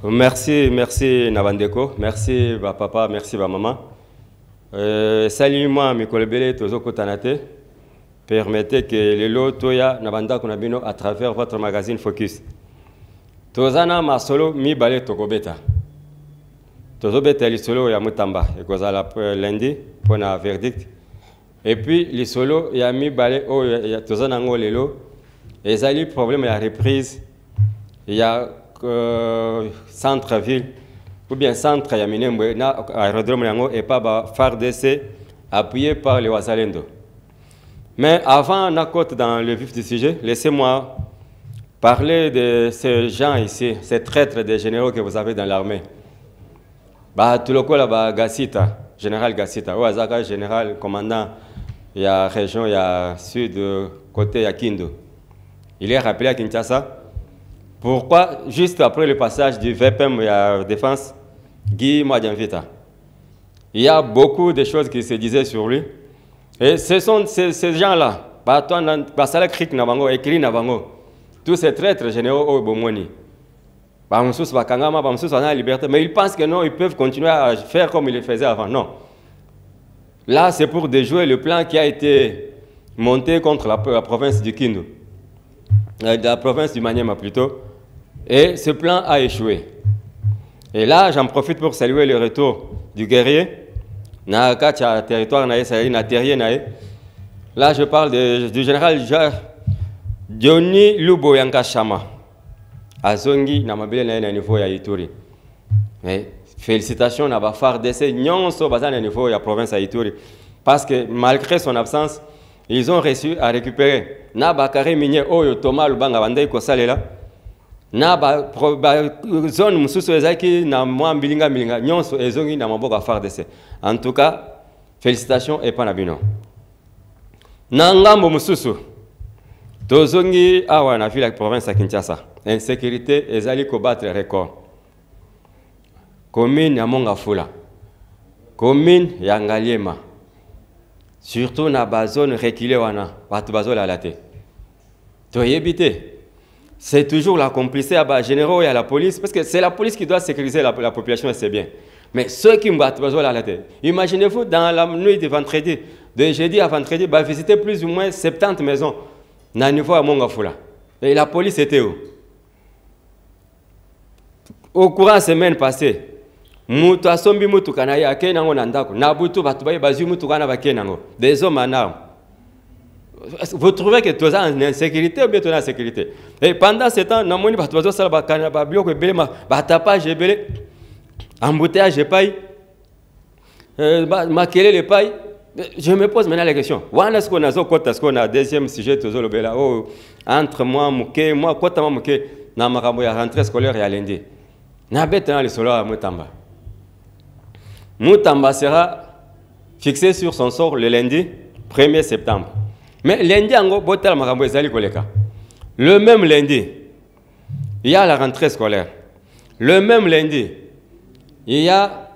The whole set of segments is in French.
Merci, merci Navandeko, merci papa, merci maman. Salut-moi, Mikolebele, Tozoko Tanate. Permettez que les lots Toya Navanda Konabino à travers votre magazine Focus. Tozana ma solo mi balé Tokobeta. Tozobeta li solo ya Mutamba. Et cause la lundi pour un verdict. Et puis les solo ya mi balé oh ya Tozana ngo lelo. Et ça li problème la reprise. Il y a centre-ville ou bien centre ya Minembwe na aérodrome yango et pas ba phare d'essai appuyé par les Wazalendo. Mais avant la côte dans le vif du sujet, laissez-moi parler de ces gens ici, ces traîtres des généraux que vous avez dans l'armée. Bah tout le coup là Gassita, général Gassita, ou Azaka général commandant, il y a région, il y a sud côté il y a Kindu. Il est rappelé à Kinshasa. Pourquoi, juste après le passage du VPM et la défense, Guy Madianvita, il y a beaucoup de choses qui se disaient sur lui. Et ce sont ces gens-là, tous ces traîtres généraux au Bomoni, mais ils pensent que non, ils peuvent continuer à faire comme ils le faisaient avant. Non. Là, c'est pour déjouer le plan qui a été monté contre la province du Kindu, la province du Maniema plutôt. Et ce plan a échoué. Et là, j'en profite pour saluer le retour du guerrier. Là, je parle du général Johnny Luboyanka Chama. Azongi, Namabele na niveau ya Ituri. Félicitations à Bafar d'essai, Nyonso Bazan niveau ya province à Ituri. Parce que malgré son absence, ils ont réussi à récupérer. Na Bakare Minier Oyo Thomas Lubanga Bandai Kosalela. Na ba zone mususu ezaki na mwa mbilinga nyonso ezongi na maboko afar dese. En tout cas, félicitations et panabino. Na ngambo mususu tozongi awa na ville ya province ya Kinshasa. Insécurité ezali ko battre record. Commune ya Mongafula. Commune ya Ngaliema. Surtout na ba zone reculée wana, batu bazola late. Toyebite. C'est toujours la complicité à les généraux et à la police, parce que c'est la police qui doit sécuriser la population, c'est bien. Mais ceux qui me battent besoin la tête. Imaginez-vous dans la nuit de vendredi, de jeudi à vendredi, visiter plus ou moins 70 maisons dans le niveau à Mongafula. Et la police était où? Au courant de la semaine passée, mutu asombi mutu kanaya akenango nandako, nabutu batubaye bazu mutu kana bakenango, des hommes en armes. Vous trouvez que tu es en insécurité ou bien tu es en sécurité? Et pendant ce temps, nous avons dit que tu es en tapage, embouteillage, je me pose maintenant la question. Est-ce qu'on a un deuxième sujet entre moi, moi, la rentrée scolaire et à lundi. Le solaire à Moutamba. Moutamba sera fixé sur son sort le lundi 1er septembre. Mais lundi, le même lundi, il y a la rentrée scolaire. Le même lundi, il y a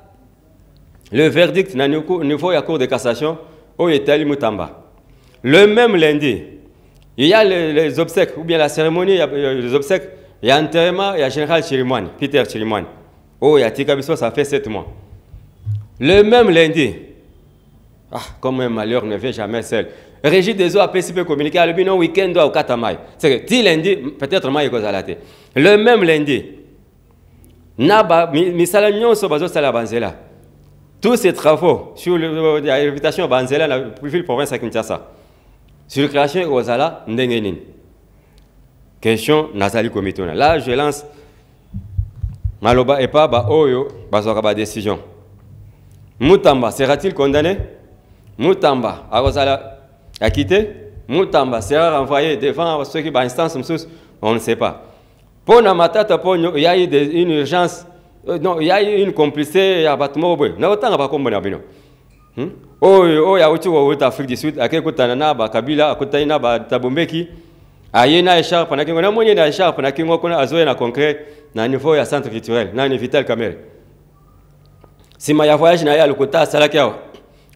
le verdict au niveau de la Cour de cassation au Etali Moutamba. Le même lundi, il y a les obsèques, ou bien la cérémonie, les obsèques, il y a enterrement, il y a général Chirimouane, Peter Chirimouane. Oh, il y a Tikabiso, ça fait 7 mois. Le même lundi, comme un malheur ne vient jamais seul. Régie des eaux a participé communiqué à le week-end au Katamai. C'est que lundi, peut-être moi, le même lundi, Naba, Misalanyon Sobazo Salabanzela. Tous ces travaux sur l'invitation à Banzela, la ville province à Kinshasa. Circulation aux Ala, Ndengenin. Question Nazali Komitona. Là, je lance Maloba et pas Oyo, Bazoraba décision. Moutamba sera-t-il condamné? Moutamba, Arosala. Acquitté, Moutamba sera renvoyé devant ceux qui ont instance, on ne sait pas. Pour Namatata, il y a eu une urgence, non, il y a eu une complicité à Batmo. Il y a autant de communes. Oh, il y a aussi en Afrique du Sud, à Kekotanana, à Kabila, à Kotaina, à Tabombeki, à Yena Echar, pendant qu'on a moyen d'Echar, pendant qu'on a Zoé, concret, dans le niveau de centre culturel, dans le Vital Kamel. Si je voyage, je vais à l'Okota, à Salakiao.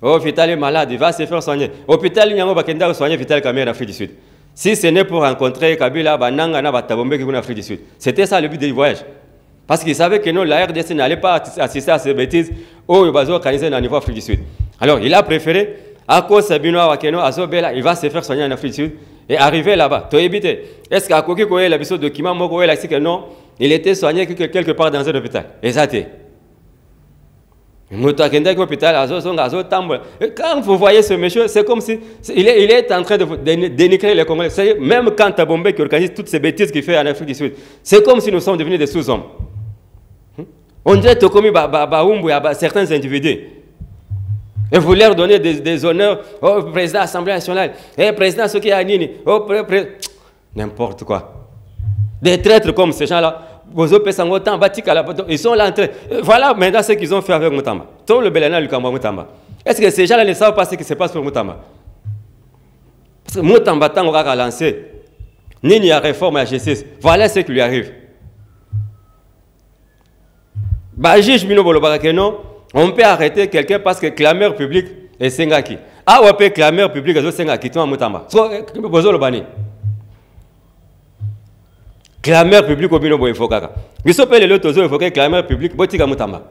Oh, Vital est malade, il va se faire soigner. Hôpital, il y a un soigner Vital Kamel en Afrique du Sud. Si ce n'est pour rencontrer Kabila, Bananga, Tabombeki en Afrique du Sud. C'était ça le but du voyage. Parce qu'ils savaient que non, la RDC n'allait pas assister à ces bêtises au Bazo organisé au niveau Afrique du Sud. Alors, il a préféré, à cause de Sabino Wakeno, Azobela, il va se faire soigner en Afrique du Sud et arriver là-bas. Tu éviter. Est-ce qu'à Koki Koé, la de document, Moko, il a dit que non, il était soigné quelque part dans un hôpital. Exactement. Quand vous voyez ce monsieur, c'est comme si il est en train de dénigrer les Congolais. Même quand Tabombé qui organise toutes ces bêtises qu'il fait en Afrique du Sud, c'est comme si nous sommes devenus des sous-hommes. On dirait que comme certains individus. Et vous leur donnez des honneurs au président de l'Assemblée nationale, et président Soki Anini, n'importe quoi. Des traîtres comme ces gens-là. Ils sont là en train. Voilà maintenant ce qu'ils ont fait avec Moutamba. Tout le Belana Lukamba Moutamba. Est-ce que ces gens-là ne savent pas ce qui se passe pour Moutamba? Parce que Moutamba, tant qu'on a lancé, ni a réforme à justice. Voilà ce qui lui arrive. On peut arrêter quelqu'un parce que clameur public est Sengaki. Ah, on peut clameur public est Sengaki. Tu vois Moutamba. Clameur public au binobo infokaka. Bisopé le tozo infoqué clameur public botika mutamba.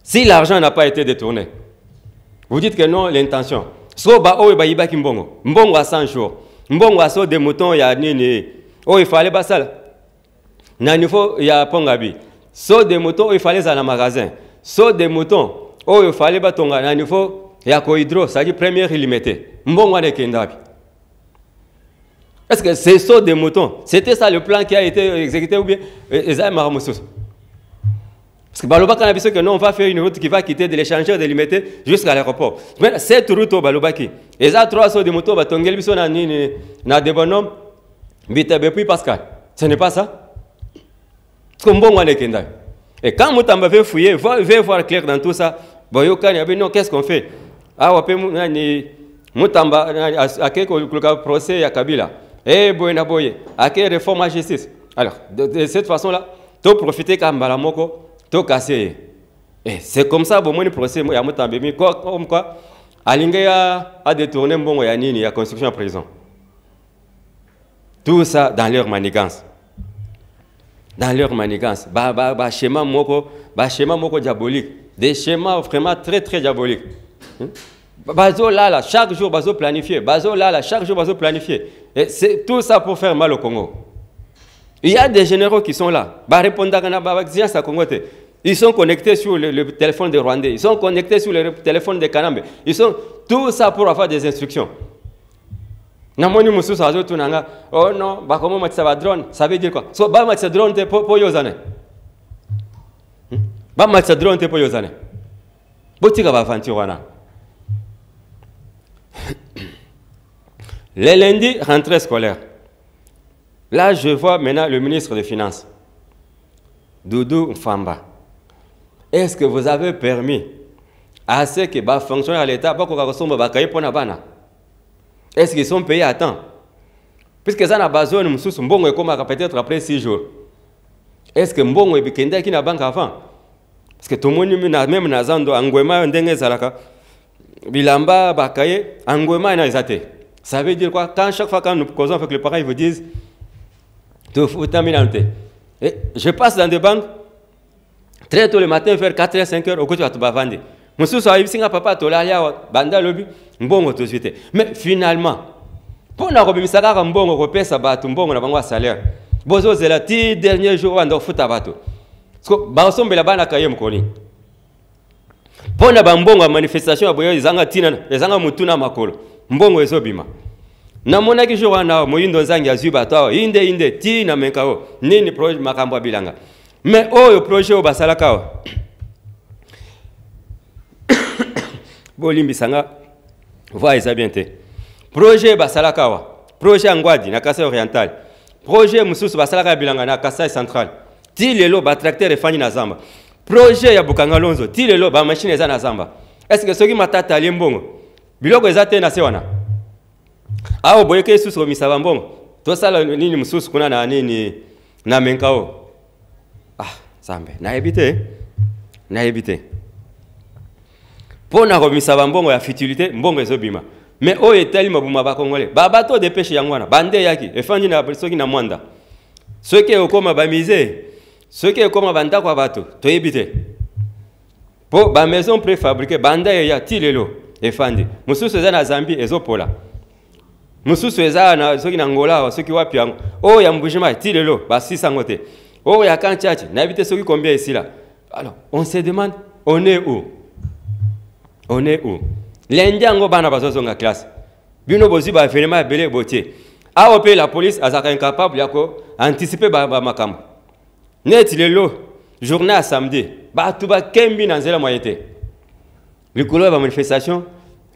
Si l'argent n'a pas été détourné, vous dites que non, l'intention. So ba o ba yiba kimbongo. Mbongo à 100 jours. Mbongo à so des moutons ya nini. Oh il fallait pas ça. Na niveau ya pongabi. So des moutons il fallait ça dans magasin. So des moutons oh il fallait pas tonga na niveau ya ko hydro, ça dit première illimité. Mbongo ane kendabi. Est-ce que c'est ça des moutons? C'était ça le plan qui a été exécuté ou bien Esaïe Maramoussous? Parce que Balobaka a dit que non, on va faire une route qui va quitter de l'échangeur de limité jusqu'à l'aéroport. Mais cette route au Balobaki, et ça, 3 sauts de motos, Batongel Bisson na des bonhommes, Bitabe puis Pascal. Ce n'est pas ça? Et quand Moutamba veut fouiller, veut voir clair dans tout ça, Boyokan, il non, qu'est-ce qu'on fait? Ah, on peut Moutamba, à quel procès à Kabila? Eh, Boyna Boye, à quelle réforme à justice? Alors, de cette façon-là, tu profiter comme Balamoko, tu casser. Et c'est comme ça, bon, le procès, il y a comme quoi, Alingaya a détourné bon Yanini, la construction en prison. Tout ça dans leur manigance. Dans leur manigance. Schéma moko diabolique. Des schémas vraiment très, très diaboliques. Bazo là, chaque jour, bazo planifié. Bazo là, chaque jour, bazo planifié. Et c'est tout ça pour faire mal au Congo. Il y a des généraux qui sont là. Ils sont connectés sur le téléphone des Rwandais. Ils sont connectés sur le téléphone des Kanambe. Ils sont tout ça pour avoir des instructions. Oh non, drone. Ça veut dire quoi? So, drone pour yozane. Drone pour yozane. Botika va fantiwana. Les lundis, rentrée scolaire. Là, je vois maintenant le ministre des Finances, Doudou Mfamba. Est-ce que vous avez permis à ceux qui fonctionnent à l'État, est-ce qu'ils sont payés à temps? Puisque ça n'a pas besoin de peut-être après 6 jours. Est-ce que Mbongo est Bikenda qui n'a pas avant? Parce que tout le monde, même Nazando, Angwema, Ndenge Zalaka, Bilamba, Bakaye, Angwema, Nazate. Ça veut dire quoi? Quand chaque fois quand nous causons avec les parents, ils vous disent tu et je passe dans des banques très tôt le matin vers 4h, 5h, au côté de Bavandi. Monsieur Soaïb Singa Papa, Tolalia, Banda Lobby, Mbongo tout de suite. Mais finalement, pour la Robin Saga, Mbongo, repère sa batte, Mbongo, n'a pas salaire. Bozo Zelati, dernier jour, on doit foutre à bateau. Parce que Baosom Belabana Kayem Koni. Pour la Mbongo, manifestation, ils ont Tina, ils ont Mutuna Makolo. Mbongo ezobima. Na mona ki jour na moyindo zangi azuba tawo inde ti na menkao nini projet makambo bilanga. Mais oyo projet o basalaka. Bolimbi sanga voix esabiente. Projet basalaka. Projet Ngwadi na Kasai oriental. Projet mususu basalaka bilanga na Kasai central. Ti lelo ba tracteur efani na Zamba. Projet ya Bukangalonzo ti lelo ba machine eza na Zamba. Est-ce que soki matata liembongo biloko ezate na sewana? Awo boyeke susu misaba mbongo. To sala nini mususu kuna na nini na menkao. Ah, Zambe. Na ebite. Pona ko misaba mbongo ya futilité mbongo ezobima. Mais o etali mabuma ba Congolais. Ba bato de pêche yangwana. Bande yaki efandi na soki na mwanda. Soki okoma ba misé Ce qui est comme banda kwa bato, to yebite. Pour ba maison préfabriquée, banda ya tilelo et fandi. Mususu eza na Zambie ezopola. Mususu eza na soki na Angola, soki wapi yango. Oh ya mbujima tilelo ba 600 ngote. Oh ya kanchachi, na habite soki combien ici là. Alors, on se demande on est où? On est où? L'Indien ngo bana bazozonga classe. Bino bozi ba vraiment belé botier. A opé la police azaka incapable yako anticiper ba makambo. Net lelo journée à samedi. Ba tuba kembi na nzela moyete. Likolo ya manifestation,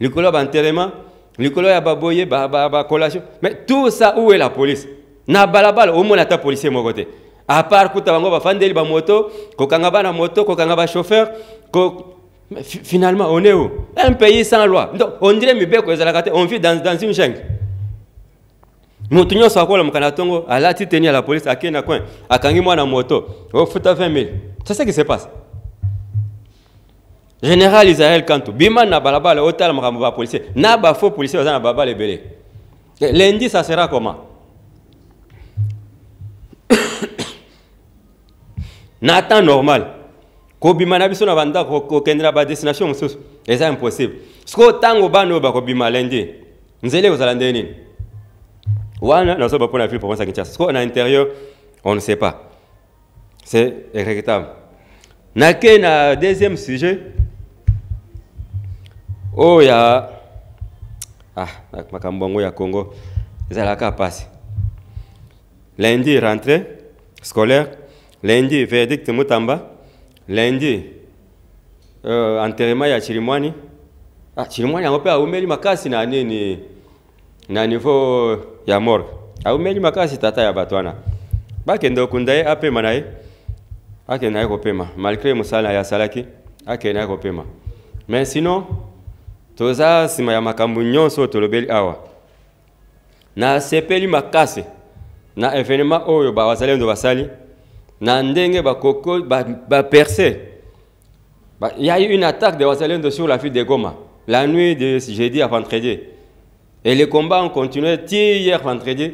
likolo ya enterrement, likolo ya baboye ba collation. Mais tout ça où est la police? Na balabala au moins ta policier mo côté. À part kuta bango ba fandeli ba moto, kokanga ba na moto, kokanga ba chauffeur, mais finalement on est où? Un pays sans loi. Donc on dirait mibeko ezalakate, on vit dans une jungle. Mutunyo sakola mkanatongo alati teni à la police akena coin, akangi mwana moto, au futa 20 000. C'est ça qui se passe. Général Israël Kantou, bima na balabala hôtel makambo ba policier, na ba faux policier na baba lebele. Lundi ça sera comment? Na temps normal. Kobima na biso na banda ko kendra ba destination mususu. C'est impossible. Sko tango bano ba kobima lundi. Nzele ozalande nini? Wana na so ba pona ville province à Kinshasa. Sko na intérieur, on ne sait pas. C'est regrettable. Nake na deuxième sujet. Oh ya makambongo ya Congo. Ezalaka passe. Lundi rentrée scolaire, lundi verdict Mutamba, lundi enterrement ya Chirimwani. Chirimwani angope aumeli makasi na nini na niveau ya morgue. Aumeli makasi tata ya batwana. Bakendo kundaye apema naye. Akena yako pema malgré musala ya salaki akena yako pema. Mais sinon toza sima ya makambu nyonso tolobeli awa. Na sepeli makasi na événement oyo ba wazalendo basali na ndenge ba koko ba percé. Il y a eu une attaque de wazalendo sur la ville de Goma la nuit de jeudi à vendredi. Et les combats ont continué hier vendredi.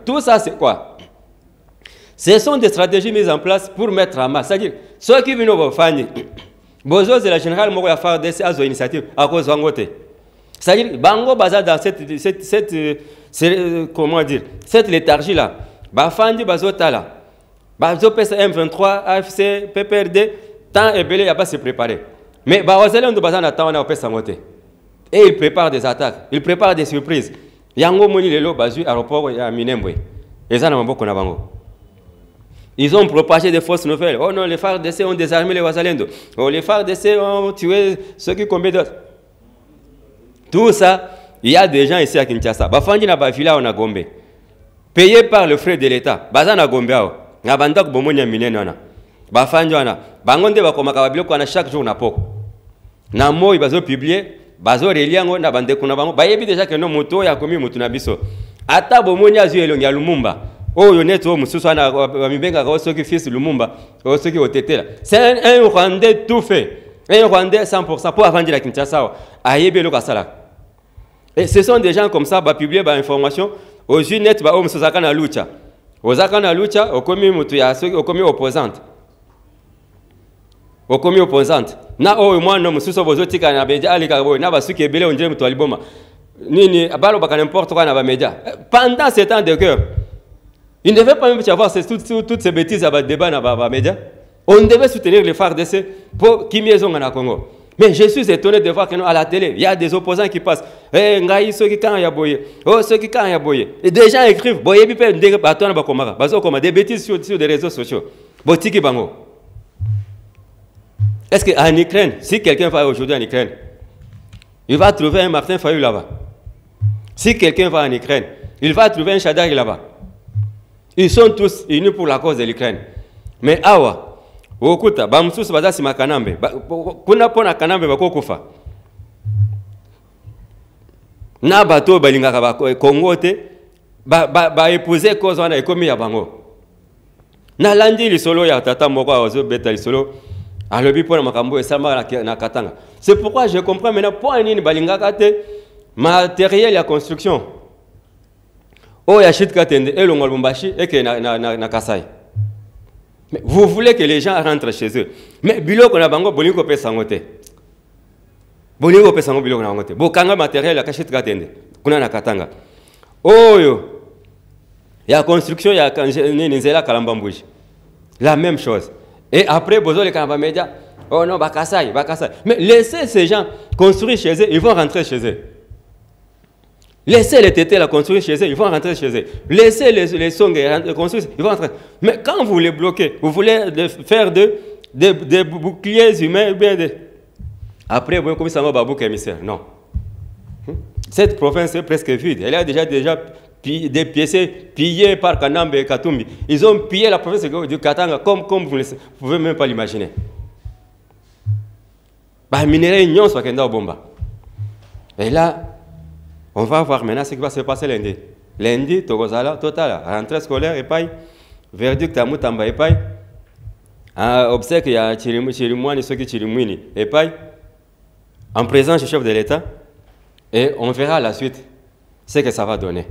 Tout ça c'est quoi? Ce sont des stratégies mises en place pour mettre en masse. C'est-à-dire, ceux qui viennent au Fani, besoin de la générale Moko faire des initiatives à cause de c'est-à-dire, Bango Baza dans comment dire, cette léthargie-là, Bafandi Bazotala, Bazo PM23, AFC, PPRD, tant et belé, il n'y a pas à se préparer. Mais Bazalem de Bazan attend, on a opé sangoté. Et ils préparent des attaques, ils préparent des surprises. Yango Moni Lelo, Bazu, aéroport, il y a Minembwe. Et ça, on a beaucoup de ils ont propagé des fausses nouvelles. Oh non, les FARDC ont désarmé les Wazalendo. Oh, les FARDC ont tué ceux qui combattent d'autres. Tout ça, il y a des gens ici à Kinshasa. Bafandi na bafila on a Gombe. Payé par le frais de l'État. Baza na Gombe ao. Na bandak bomonya minene wana. Bafandi wana. Bangonde bakomaka babilo kwa na chaque jour na poko. Na moi bazo publier, bazo reliango na bande kuna bango. Bayebi déjà que no moto ya komi mutu na biso. Ata bomonya zu elongi ya Lumumba. Oh, yoneto mususu ana mibenga ko soki fils Lumumba, ko soki otetela. C'est un Rwandais tout fait. Un Rwandais 100% pour avant de la Kinshasa. Ayebe lo kasala. Et ce sont des gens comme ça ba publier ba information au net ba o musaka na lucha. Ozaka na lucha okomi mutu ya soki okomi opposante. Okomi opposante. Na o mwana mususu bozotika na beja ali kabo na basuki ebele onjele mutu aliboma. Nini balo baka n'importe quoi na ba média. Pendant ces temps de cœur il ne devait pas même y avoir toutes ces bêtises à bas débat dans les médias. On devait soutenir les FARDC pour qu'ils mieux ont en Congo. Mais je suis étonné de voir que à la télé, il y a des opposants qui passent. Eh, Ngaï, ceux qui quand y a boyé. Oh, ceux qui quand y a boyé. Et des gens écrivent, boyé, puis des bâtons, des bêtises sur des réseaux sociaux. Botiki bango. Est-ce qu'en Ukraine, si quelqu'un va aujourd'hui en Ukraine, il va trouver un Martin Fayou là-bas. Si quelqu'un va en Ukraine, il va trouver un Chadari là-bas. Ils sont tous unis pour la cause de l'Ukraine. Mais awa, okuta, bamsusu bazasi makanambe, kuna pona kanambe bakokufa. Na bato balingaka ba Congo te, ba épouser cause wana ekomi ya bango. Na landi lisolo ya tata moko azo beta lisolo, alobi pona makambo esama na katanga. C'est pourquoi je comprends maintenant pourquoi nini balingaka te matériel ya construction. Oh, il y a Chit Katende et le Ngolbumbashi et que na Kasai. Mais vous voulez que les gens rentrent chez eux. Mais biloko na bango bolingo pe sangote. Bolingo pe sango biloko na bango te. Bokanga matériel ya kashit katende. Kuna na katanga. Oyo. Ya construction ya nzela kalambambuji. La même chose. Et après bozo les kanaba média. Oh non, bakasai, bakasai. Mais laissez ces gens construire chez eux, ils vont rentrer chez eux. Laissez les tétés la construire chez eux, ils vont rentrer chez eux. Laissez les songs construire, ils vont rentrer. Mais quand vous les bloquez, vous voulez faire des boucliers humains, ou bien des... Après, vous commencez à avoir babou émissaire. Non. Cette province est presque vide. Elle a déjà des pièces pillées par Kanambe et Katumbi. Ils ont pillé la province du Katanga comme vous ne pouvez même pas l'imaginer. Bah, minerai ignon soit qu'un bomba. Et là, on va voir maintenant ce qui va se passer lundi. Lundi, Togozala, total, rentrée scolaire et paille, verdict à Moutamba et paille, obsèque il y a Chirimouani, ceux qui Chirimouini et paille, en présence du chef de l'État, et on verra la suite ce que ça va donner.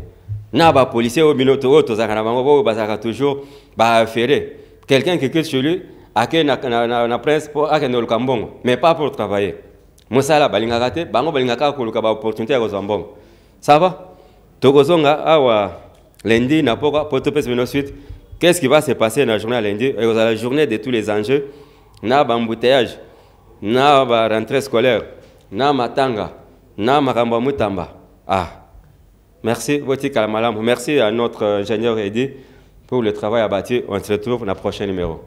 Naba policier au binoto, Tozakanabango, Bazaka toujours, bah ferré. Quelqu'un qui quitte chez lui, à qui na presse pour à qui le Kambon, mais pas pour travailler. Moussala balingakate, bango balingaka kuluka ba opportunité à Gozambon. Ça va? Togozonga awa lundi na poka potopes suite. Qu'est-ce qui va se passer dans la journée lundi? Et la journée de tous les enjeux, na embouteillage, na rentrée scolaire, na matanga, na makamba mutamba. Ah. Merci, Voti Kalamalam. Merci à notre ingénieur Eddy pour le travail abattu. On se retrouve dans le prochain numéro.